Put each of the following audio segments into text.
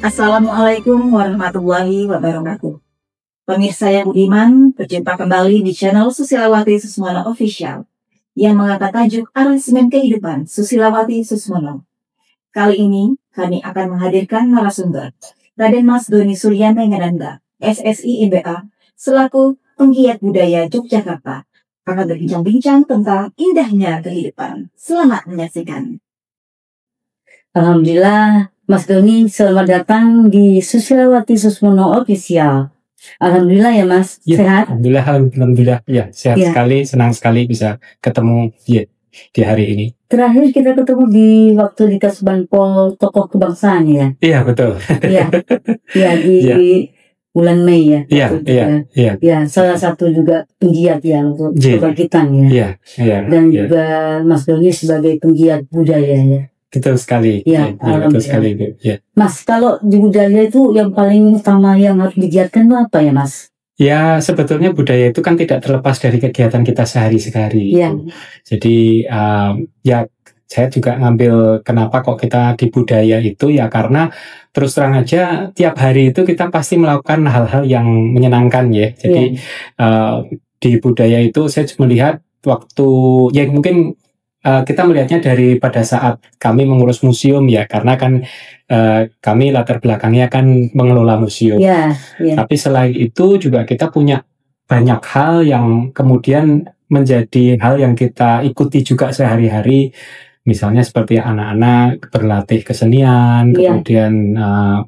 Assalamualaikum warahmatullahi wabarakatuh. Pemirsa yang budiman, berjumpa kembali di channel Susilawati Susmono Official yang mengangkat tajuk Aransemen Kehidupan Susilawati Susmono. Kali ini kami akan menghadirkan narasumber Raden Mas Doni Suryanengananda, SSI MBA, selaku penggiat budaya Yogyakarta, akan berbincang-bincang tentang indahnya kehidupan. Selamat menyaksikan. Alhamdulillah, Mas Doni, selamat datang di Susilawati Susmono Official. Alhamdulillah ya Mas, ya, sehat? Alhamdulillah, ya sehat sekali, senang sekali bisa ketemu di hari ini. Terakhir kita ketemu di waktu di Kasbanpol Tokoh Kebangsaan ya? Iya betul. Iya, di bulan Mei ya. Iya. Salah satu juga penggiat ya untuk kebangkitan ya. Dan juga Mas Doni sebagai penggiat budaya ya. Betul sekali. Betul sekali. Ya. Mas, kalau di budaya itu yang paling utama yang harus digiatkan itu apa ya Mas? Ya, sebetulnya budaya itu kan tidak terlepas dari kegiatan kita sehari-hari. Ya. Jadi saya juga ngambil kenapa kok kita di budaya itu ya karena terus terang aja tiap hari itu kita pasti melakukan hal-hal yang menyenangkan ya. Jadi di budaya itu saya melihat waktu ya mungkin kita melihatnya dari pada saat kami mengurus museum ya, karena kan kami latar belakangnya kan mengelola museum. Tapi selain itu juga kita punya banyak hal yang kemudian menjadi hal yang kita ikuti juga sehari-hari. Misalnya seperti anak-anak berlatih kesenian, kemudian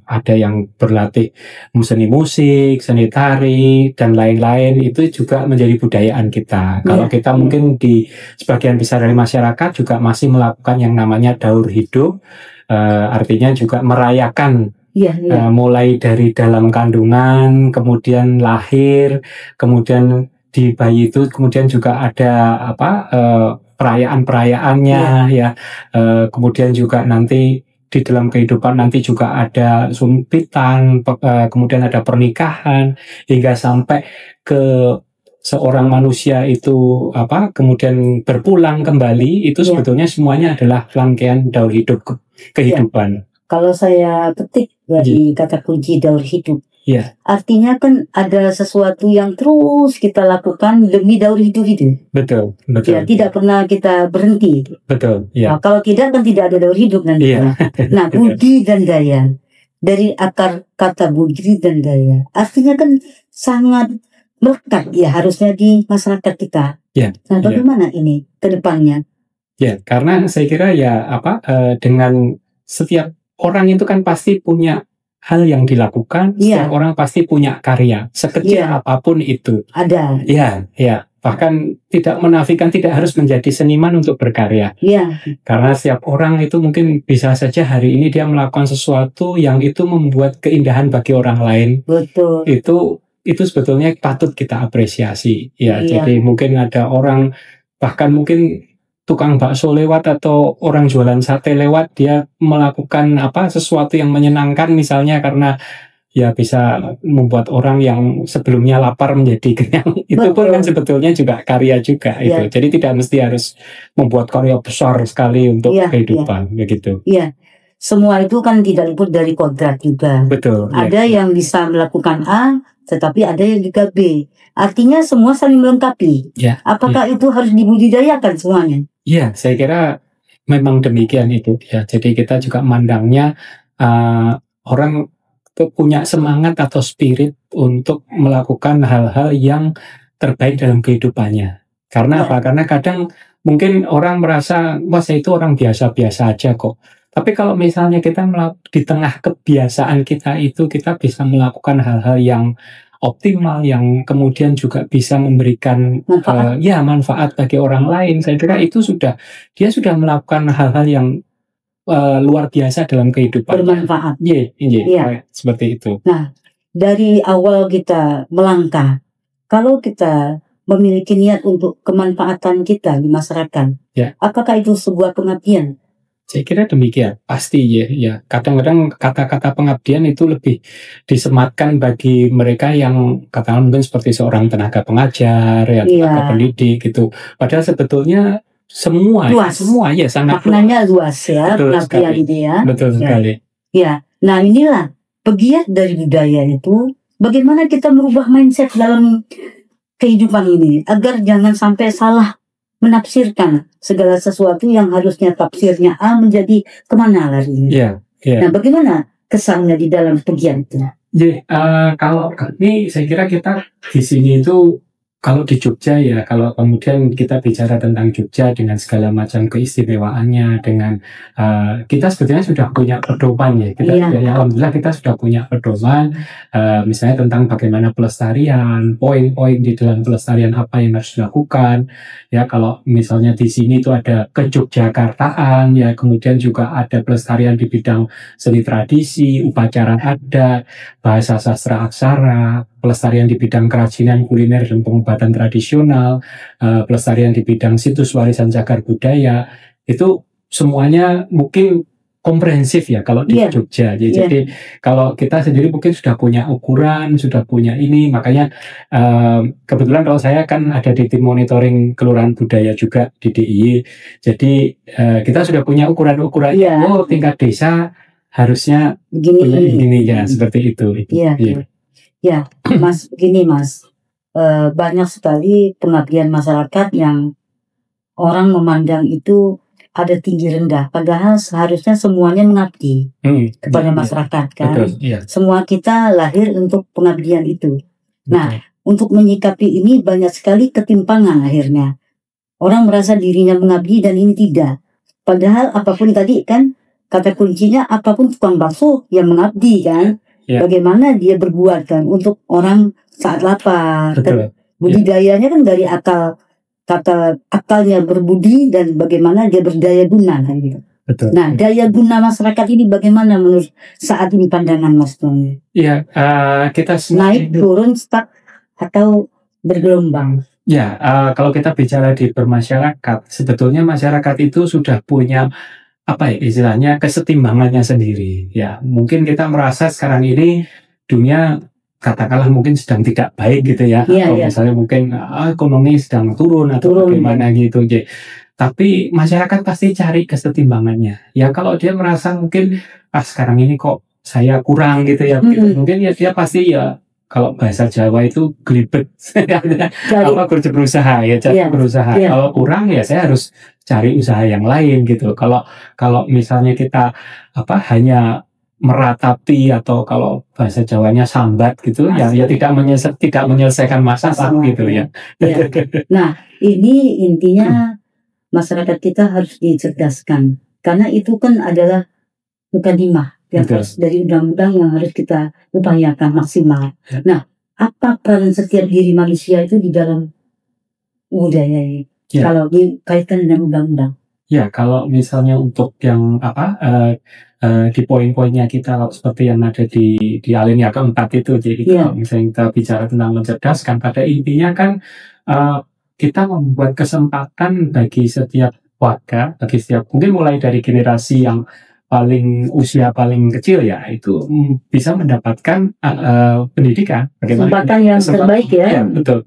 ada yang berlatih seni musik, seni tari, dan lain-lain. Itu juga menjadi budayaan kita. Kalau kita mungkin di sebagian besar dari masyarakat juga masih melakukan yang namanya daur hidup, artinya juga merayakan mulai dari dalam kandungan, kemudian lahir, kemudian di bayi itu kemudian juga ada perayaan-perayaannya kemudian juga nanti di dalam kehidupan nanti juga ada sumpitan, kemudian ada pernikahan hingga sampai ke seorang manusia itu kemudian berpulang kembali itu sebetulnya semuanya adalah rangkaian daur hidup kehidupan. Kalau saya petik dari kata kunci daur hidup, artinya kan ada sesuatu yang terus kita lakukan demi daur hidup itu. Betul. Ya, tidak pernah kita berhenti. Betul. Nah, kalau tidak kan tidak ada daur hidup nanti. Nah, budi dan daya, dari akar kata budi dan daya, artinya kan sangat melekat ya harusnya di masyarakat kita. Nah, bagaimana ini ke depannya? Ya, karena saya kira dengan setiap orang itu kan pasti punya hal yang dilakukan, setiap orang pasti punya karya, sekecil apapun itu. Ada. Bahkan tidak menafikan tidak harus menjadi seniman untuk berkarya. Karena setiap orang itu mungkin bisa saja hari ini dia melakukan sesuatu yang itu membuat keindahan bagi orang lain. Betul. Itu sebetulnya patut kita apresiasi. Jadi mungkin ada orang bahkan mungkin tukang bakso lewat atau orang jualan sate lewat, dia melakukan sesuatu yang menyenangkan misalnya karena ya bisa membuat orang yang sebelumnya lapar menjadi kenyang. Itu pun kan sebetulnya juga karya juga itu. Jadi tidak mesti harus membuat karya besar sekali untuk kehidupan begitu. Semua itu kan tidak luput dari kodrat juga. Betul. Ada yang bisa melakukan A, tetapi ada yang juga B. Artinya semua saling melengkapi. Apakah itu harus dibudidayakan semuanya? Saya kira memang demikian itu. Jadi kita juga memandangnya orang itu punya semangat atau spirit untuk melakukan hal-hal yang terbaik dalam kehidupannya. Karena apa? Karena kadang mungkin orang merasa, wah saya itu orang biasa-biasa aja kok. Tapi kalau misalnya kita di tengah kebiasaan kita itu, kita bisa melakukan hal-hal yang optimal, yang kemudian juga bisa memberikan manfaat bagi orang lain. Saya kira itu dia sudah melakukan hal-hal yang luar biasa dalam kehidupan. Bermanfaat. Seperti itu. Nah, dari awal kita melangkah, kalau kita memiliki niat untuk kemanfaatan kita di masyarakat, apakah itu sebuah pengabdian? Saya kira demikian, pasti ya. Kadang-kadang kata-kata pengabdian itu lebih disematkan bagi mereka yang katakanlah mungkin seperti seorang tenaga pengajar, tenaga pendidik gitu. Padahal sebetulnya semua sangat maknanya luas ya, pengabdian ini ya. Betul sekali. Nah inilah pegiat dari budaya itu, bagaimana kita merubah mindset dalam kehidupan ini agar jangan sampai salah menafsirkan segala sesuatu yang harusnya tafsirnya A menjadi kemana larinya. Nah, bagaimana kesannya di dalam pegiat itu? Kalau ini saya kira kita di sini itu kalau di Jogja ya, kalau kemudian kita bicara tentang Jogja dengan segala macam keistimewaannya, dengan kita sebetulnya sudah punya pedoman ya. Ya, alhamdulillah kita sudah punya pedoman, misalnya tentang bagaimana pelestarian, poin-poin di dalam pelestarian apa yang harus dilakukan. Ya, kalau misalnya di sini itu ada kejogjakartaan, ya kemudian juga ada pelestarian di bidang seni tradisi, upacara adat, bahasa sastra aksara, pelestarian di bidang kerajinan kuliner dan pengobatan tradisional, pelestarian di bidang situs warisan cagar budaya, itu semuanya mungkin komprehensif ya kalau di Jogja. Jadi kalau kita sendiri mungkin sudah punya ukuran, sudah punya ini, makanya kebetulan kalau saya kan ada di tim monitoring kelurahan budaya juga di DIY, jadi kita sudah punya ukuran-ukuran, tingkat desa harusnya begini ya, seperti itu. Ya, Mas, begini Mas, banyak sekali pengabdian masyarakat yang orang memandang itu ada tinggi rendah, padahal seharusnya semuanya mengabdi kepada masyarakat kan. Semua kita lahir untuk pengabdian itu. Nah, untuk menyikapi ini banyak sekali ketimpangan akhirnya. Orang merasa dirinya mengabdi dan ini tidak. Padahal apapun tadi kan, kata kuncinya apapun tukang bakso yang mengabdi kan. Bagaimana dia berbuat kan untuk orang saat lapar. Budidayanya kan dari akal, kata akalnya berbudi dan bagaimana dia berdaya guna kan gitu. Nah, daya guna masyarakat ini bagaimana menurut saat ini pandangan Mas Tony? Kita naik, turun, stuck atau bergelombang. Kalau kita bicara di bermasyarakat, sebetulnya masyarakat itu sudah punya istilahnya kesetimbangannya sendiri. Ya, mungkin kita merasa sekarang ini dunia katakanlah mungkin sedang tidak baik gitu ya. Atau misalnya mungkin ekonomi sedang turun atau bagaimana gitu. Tapi masyarakat pasti cari kesetimbangannya. Ya kalau dia merasa mungkin sekarang ini kok saya kurang gitu ya. Mungkin ya dia pasti ya kalau bahasa Jawa itu gelibet. Kerja berusaha ya, berusaha. Kalau kurang ya saya harus cari usaha yang lain gitu. Kalau misalnya kita hanya meratapi atau kalau bahasa Jawanya sambat gitu ya tidak menyelesaikan masalah gitu ya. Nah, ini intinya masyarakat kita harus dicerdaskan karena itu kan adalah mukadimah yang harus dari undang-undang yang harus kita upayakan maksimal. Nah, apa peran setiap diri manusia itu di dalam budaya ini? Kalau dikaitkan dengan undang-undang. Kalau misalnya untuk yang di poin-poinnya kita seperti yang ada di alinea keempat itu, jadi kalau misalnya kita bicara tentang mencerdaskan, pada intinya kan kita membuat kesempatan bagi setiap warga, bagi setiap mungkin mulai dari generasi yang usia paling kecil ya itu bisa mendapatkan pendidikan. Kesempatan yang terbaik ya. Betul.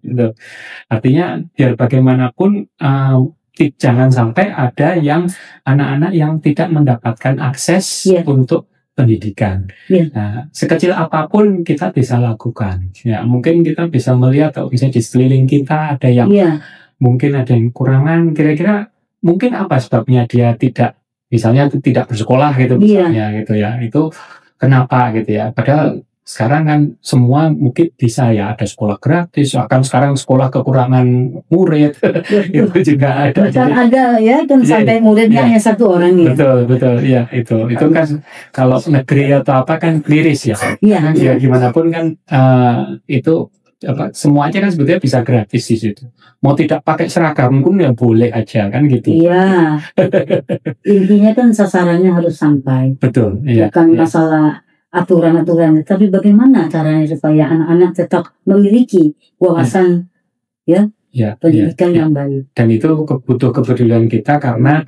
Artinya biar bagaimanapun jangan sampai ada yang anak-anak yang tidak mendapatkan akses untuk pendidikan. Nah, sekecil apapun kita bisa lakukan. Ya, mungkin kita bisa melihat atau bisa di sekeliling kita ada yang mungkin ada yang kekurangan. Kira-kira mungkin apa sebabnya dia misalnya tidak bersekolah gitu misalnya gitu ya. Itu kenapa gitu ya. Padahal sekarang kan semua mungkin bisa ya, ada sekolah gratis, akan sekarang sekolah kekurangan murid itu juga ada. Ada ya, dan sampai muridnya hanya satu orang ya. Betul ya itu kan kalau negeri atau apa kan miris ya. Ya gimana pun kan itu semuanya kan sebetulnya bisa gratis di situ. Mau tidak pakai seragam pun ya boleh aja kan gitu. Iya. Intinya kan sasarannya harus sampai. Betul. Bukan masalah aturan-aturan, tapi bagaimana caranya supaya anak-anak tetap memiliki wawasan pendidikan yang baik. Dan itu butuh kepedulian kita karena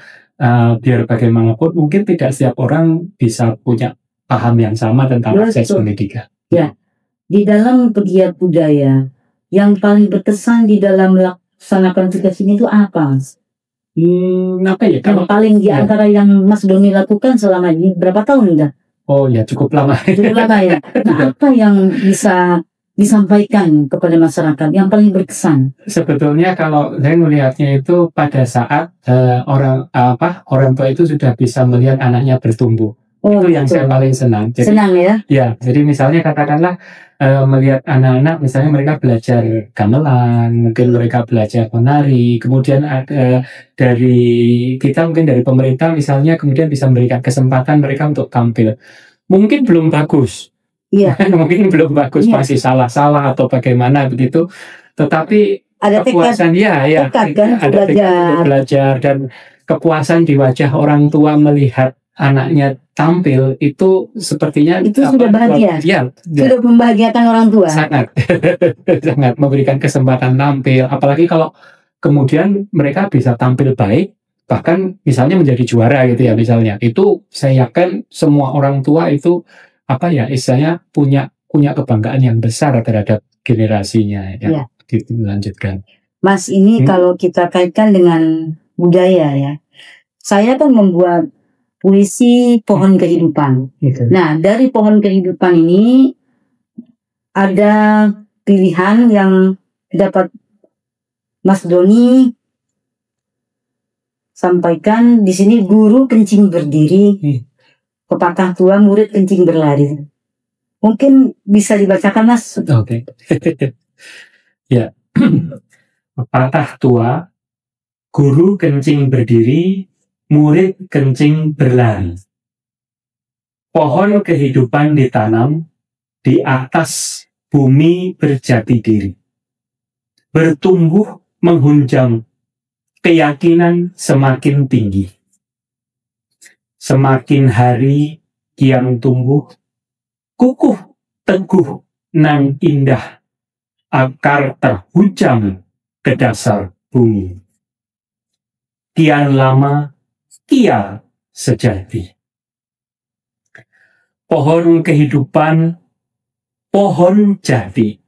biar bagaimanapun mungkin tidak setiap orang bisa punya paham yang sama tentang akses pendidikan. Ya. Di dalam pegiat budaya yang paling berkesan di dalam melaksanakan tugas ini itu apa, Mas? Apa ya? Yang paling di antara yang Mas Doni lakukan selama ini berapa tahun udah? Oh ya, cukup lama. Cukup lama ya. Nah, apa yang bisa disampaikan kepada masyarakat yang paling berkesan? Sebetulnya kalau saya melihatnya itu pada saat orang tua itu sudah bisa melihat anaknya bertumbuh. Itu yang saya paling senang. Jadi, senang ya? Ya, jadi misalnya katakanlah melihat anak-anak, misalnya mereka belajar gamelan, mungkin mereka belajar menari, kemudian dari kita mungkin dari pemerintah misalnya kemudian bisa memberikan kesempatan mereka untuk tampil. Mungkin belum bagus, mungkin belum bagus, masih salah-salah atau bagaimana begitu, tetapi ada kepuasan tekad, kan, ada belajar dan kepuasan di wajah orang tua melihat anaknya tampil itu sepertinya itu sudah bahagia. Sudah membahagiakan orang tua. Sangat sangat memberikan kesempatan tampil, apalagi kalau kemudian mereka bisa tampil baik, bahkan misalnya menjadi juara gitu ya misalnya. Itu saya yakin semua orang tua itu istilahnya punya kebanggaan yang besar terhadap generasinya ya. Dilanjutkan. Mas, ini kalau kita kaitkan dengan budaya ya. Saya kan membuat puisi pohon kehidupan. Nah, dari pohon kehidupan ini ada pilihan yang dapat Mas Doni sampaikan di sini. Guru kencing berdiri, pepatah tua murid kencing berlari. Mungkin bisa dibacakan, Mas? Oke. Ya. Pepatah tua, guru kencing berdiri, murid kencing berlari. Pohon kehidupan ditanam di atas bumi berjati diri. Bertumbuh menghunjam, keyakinan semakin tinggi. Semakin hari kian tumbuh, kukuh, teguh, nan indah, akar terhujam ke dasar bumi. Kian lama Kia sejati. Pohon kehidupan, pohon jati.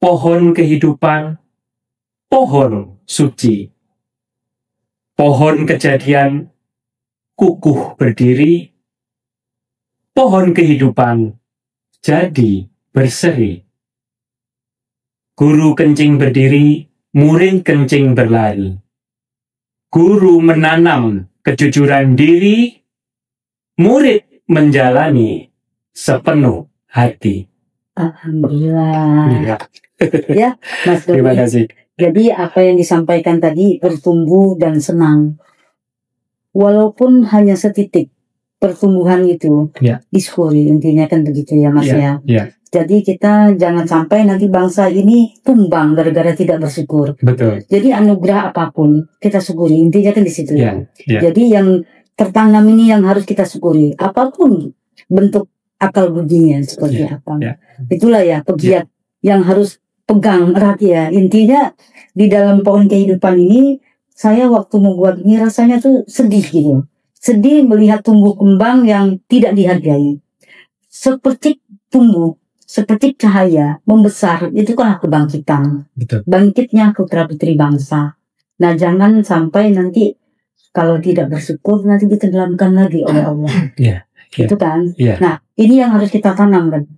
Pohon kehidupan, pohon suci. Pohon kejadian, kukuh berdiri. Pohon kehidupan, jadi berseri. Guru kencing berdiri, murid kencing berlari. Guru menanam kejujuran diri, murid menjalani sepenuh hati. Alhamdulillah. Ya, Mas Doni. Terima kasih. Jadi apa yang disampaikan tadi bertumbuh dan senang. Walaupun hanya setitik pertumbuhan itu disyukuri, intinya kan begitu ya Mas ya. Jadi kita jangan sampai nanti bangsa ini tumbang gara-gara tidak bersyukur. Betul. Jadi anugerah apapun kita syukuri, intinya kan di situ. Jadi yang tertanam ini yang harus kita syukuri, apapun bentuk akal budinya seperti apa. Itulah ya pegiat yang harus pegang erat ya. Intinya di dalam pohon kehidupan ini, saya waktu membuat ini rasanya tuh sedih gitu. Sedih melihat tumbuh kembang yang tidak dihargai. Seperti tumbuh, seperti cahaya membesar, itu kan kebangkitan. Betul. Bangkitnya putra putri bangsa. Nah, jangan sampai nanti kalau tidak bersyukur nanti ditenggelamkan lagi oleh Allah. Itu kan. Nah, ini yang harus kita tanamkan,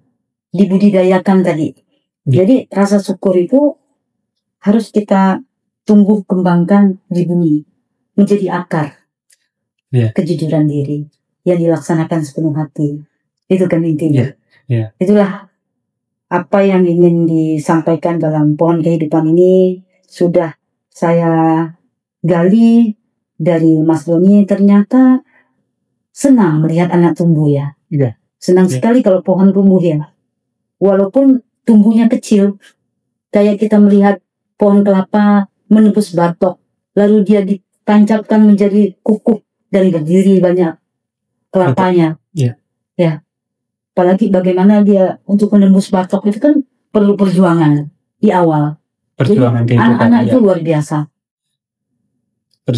dibudidayakan tadi. Jadi rasa syukur itu harus kita tumbuh kembangkan di bumi menjadi akar kejujuran diri yang dilaksanakan sepenuh hati. Itu kan intinya. Itulah apa yang ingin disampaikan dalam pohon kehidupan ini sudah saya gali dari Mas Doni. Ternyata senang melihat anak tumbuh ya. Senang sekali kalau pohon tumbuh ya. Walaupun tumbuhnya kecil, kayak kita melihat pohon kelapa menembus batok, lalu dia ditancapkan menjadi kukuh dan berdiri banyak kelapanya. Apalagi bagaimana dia untuk menembus batok itu kan perlu perjuangan di awal. Perjuangan jadi anak-anak itu luar biasa.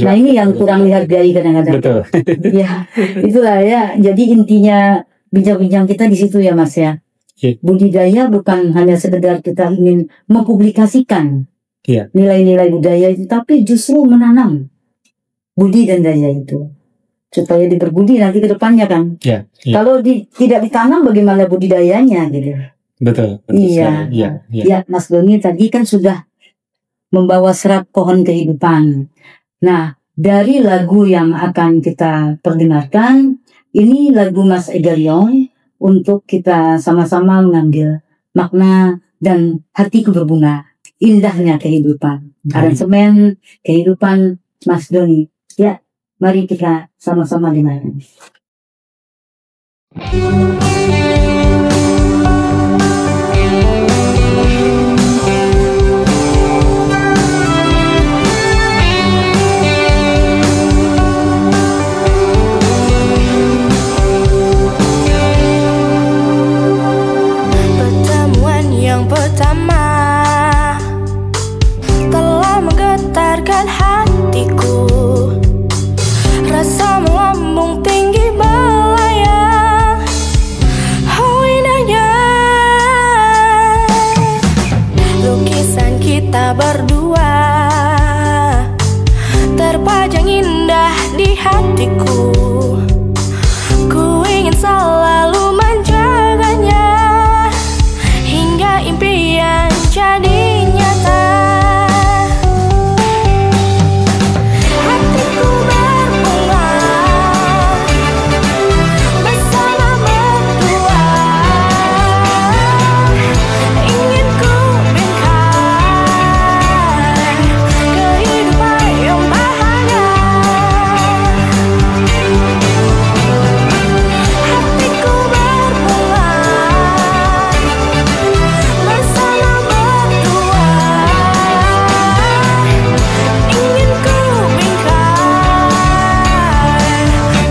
Nah ini yang kurang dihargai kadang-kadang. Betul. Ya, itulah ya. Jadi intinya bincang-bincang kita di situ ya Mas ya. Budidaya bukan hanya sekedar kita ingin mempublikasikan nilai-nilai budaya itu, tapi justru menanam budi dan daya itu. supaya berbudi nanti ke depannya kan. Ya. Kalau tidak ditanam bagaimana budidayanya gitu. Betul. Iya. Ya, Mas Doni tadi kan sudah membawa serat pohon kehidupan. Nah, dari lagu yang akan kita perdengarkan, ini lagu Mas Egalion untuk kita sama-sama mengambil makna dan hatiku berbunga. Indahnya kehidupan. Aransemen kehidupan Mas Doni. Ya, mari kita sama-sama dengarkan. Pertemuan yang pertama telah menggetarkan hatiku. Rasa melambung tinggi belayang, oh indahnya lukisan kita berdua terpajang indah di hatiku. Ku ingin selalu menjaganya hingga impian jadi nyata. Hatiku berbunga bersama berdua, ingin ku bingkai kehidupan yang bahagia. Hatiku berbunga bersama berdua, ingin ku bingkai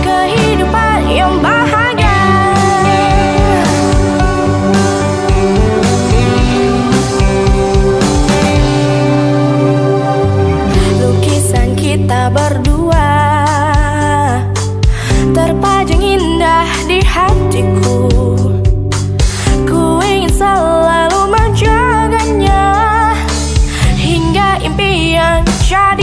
kehidupan yang bahagia. Lukisan kita berdua terpajang indah di hatiku. Ku ingin selalu menjaganya hingga impian jadi